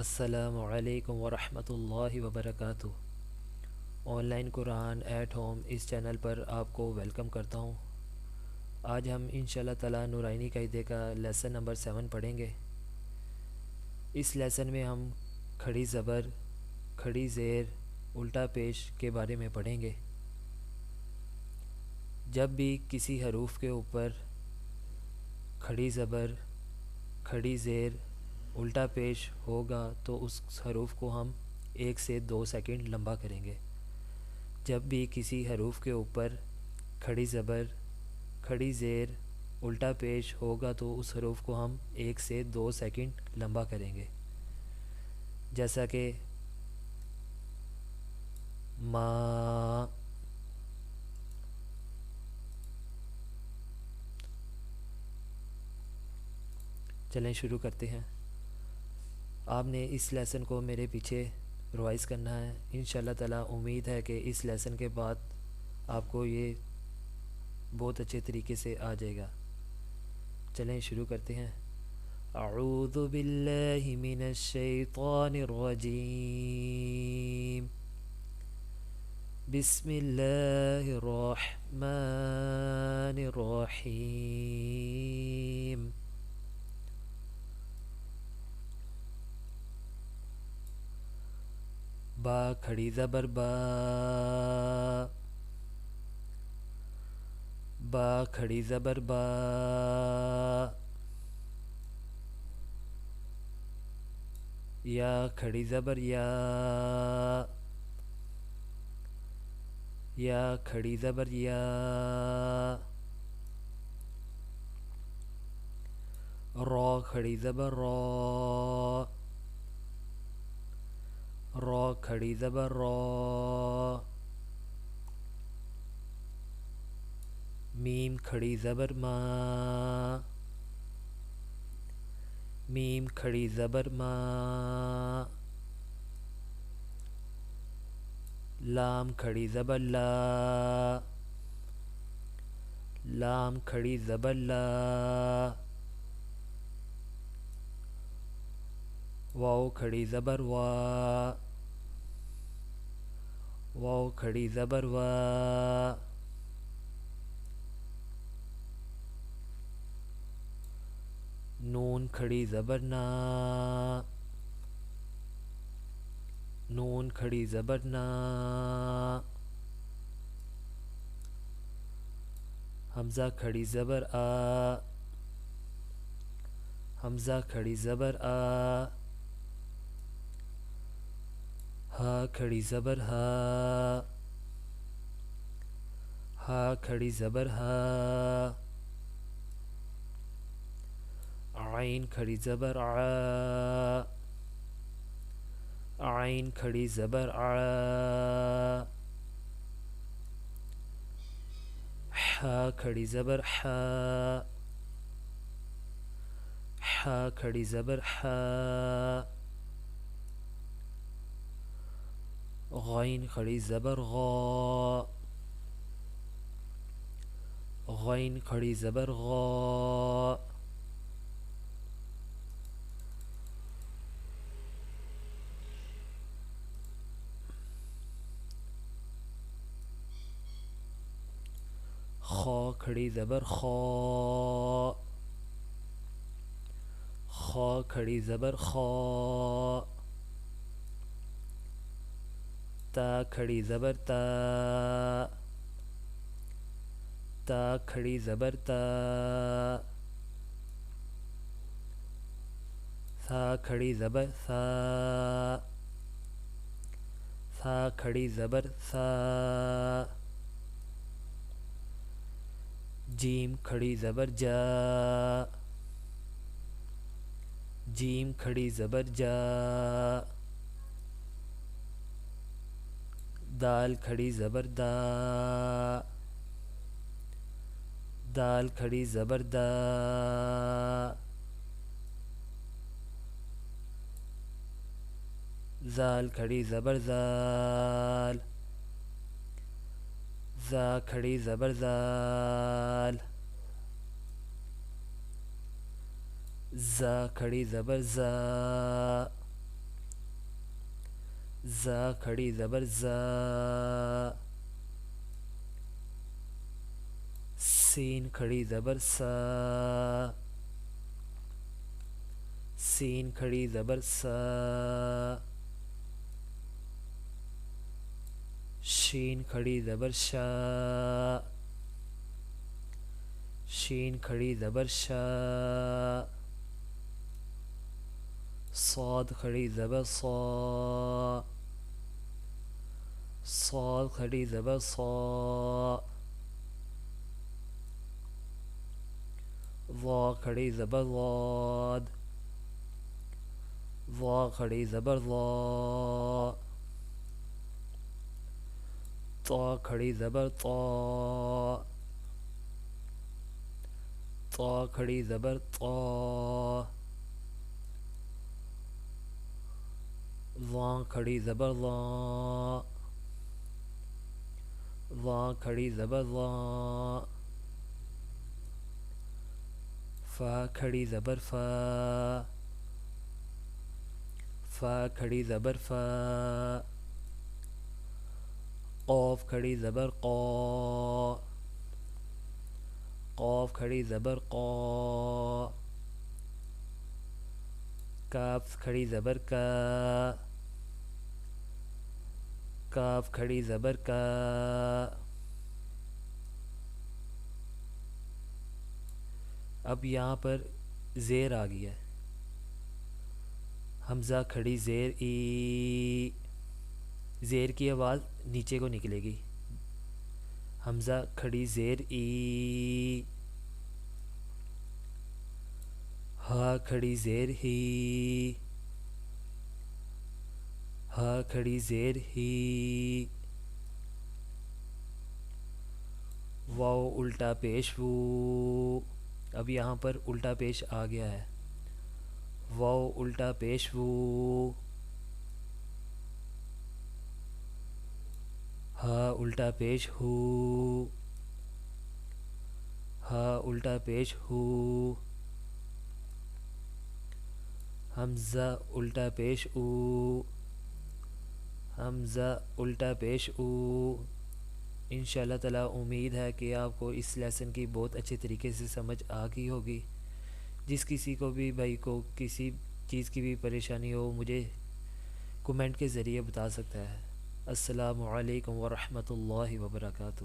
السلام علیکم ورحمۃ اللہ وبرکاتہ۔ Online Quran at home اس چینل پر آپ کو ویلکم کرتا ہوں۔ آج ہم انشاءاللہ تعالی نورانی قاعدے کا لیسن نمبر 7 پڑھیں گے۔ اس لیسن میں ہم کھڑی زبر، کھڑی زیر، الٹا پیش کے بارے میں پڑھیں گے۔ جب بھی کسی حروف کے اوپر کھڑی زبر، کھڑی زیر، الٹا پیش ہوگا تو اس حروف کو ہم 1 سے 2 سیکنڈ لمبا کریں گے۔ جب بھی کسی حروف کے اوپر کھڑی زبر، کھڑی زیر، الٹا پیش ہوگا تو اس حروف کو ہم 1 سے 2 سیکنڈ لمبا کریں گے، جیسا کہ ما۔ چلیں شروع کرتے ہیں۔ آپ نے اس لیسن کو میرے پیچھے ریوائز کرنا ہے۔ انشاءاللہ تعالی امید ہے کہ اس لیسن کے بعد آپ کو یہ بہت اچھے طریقے سے آ جائے گا۔ چلیں شروع کرتے ہیں۔ اعوذ باللہ من الشیطان الرجیم، بسم اللہ الرحمن الرحیم۔ با کھڑی زبر با، با کھڑی زبر با۔ یا کھڑی زبر یا، یا کھڑی زبر یا۔ را کھڑی زبر را، را کھڑی زبر را۔ میم کھڑی زبر ما، میم کھڑی زبر ما۔ لام کھڑی زبر لا، لام کھڑی زبر لا۔ واو کھڑی زبر وا، واو کھڑی زبر وا۔ نون کھڑی زبر نا، نون کھڑی زبر نا۔ حمزہ کھڑی زبر آ، حمزہ کھڑی زبر آ۔ ہا کھڑی زبر ہا، ہا کھڑی زبر ہا۔ عین کھڑی زبر ع، عین کھڑی زبر ع۔ حا کھڑی زبر حا، حا کھڑی زبر حا۔ غین کھڑی زبر غا، غین کھڑی زبر غا۔ خا کھڑی زبر خا، خا کھڑی زبر خا۔ تا کھڑی زبر تا، تا کھڑی زبر تا۔ ثا کھڑی زبر ثا، ثا کھڑی زبر ثا۔ جیم کھڑی زبر جا، جیم کھڑی زبر جا۔ دال کھڑی زبر دا، دال کھڑی زبر دا۔ زال کھڑی زبر زال، زا کھڑی زبر زال۔ زا کھڑی زبر زا، زا کھڑی زبر زا، سین کھڑی زبر سا، سین کھڑی زبر سا، شین کھڑی زبر شا، شین کھڑی زبر شا، صاد کھڑی زبر صا، صاد کھڑی زبر صا، ضا کھڑی زبر ضاد، ضا کھڑی زبر ضا، طا کھڑی زبر طا، طا کھڑی زبر طا، ضاں کھڑی زبر ضاں، ضاں کھڑی زبر ضاں، فا کھڑی زبر فا، فا کھڑی زبر فا، قاف کھڑی زبر قا، قاف کھڑی زبر قا، کاف کھڑی زبر کا، کاف کھڑی زبر کا، اب یہاں پر زیر آ گیا ہے، حمزہ کھڑی زیر ای، زیر کی آواز نیچے کو نکلے گی، حمزہ کھڑی زیر ای، ہا کھڑی زیر ہی، ہا کھڑی زیر ہی، واو الٹا پیش وو، اب یہاں پر الٹا پیش آ گیا ہے، واو الٹا پیش وو، ہا الٹا پیش ہو، ہا الٹا پیش ہو، حمزہ الٹا پیش او، حمزہ الٹا پیش او۔ انشاءاللہ تعالی امید ہے کہ آپ کو اس لیسن کی بہت اچھے طریقے سے سمجھ آ گئی ہوگی۔ جس کسی کو بھی بھائی کو کسی چیز کی بھی پریشانی ہو مجھے کومنٹ کے ذریعے بتا سکتا ہے۔ السلام علیکم ورحمۃ اللہ وبرکاتہ۔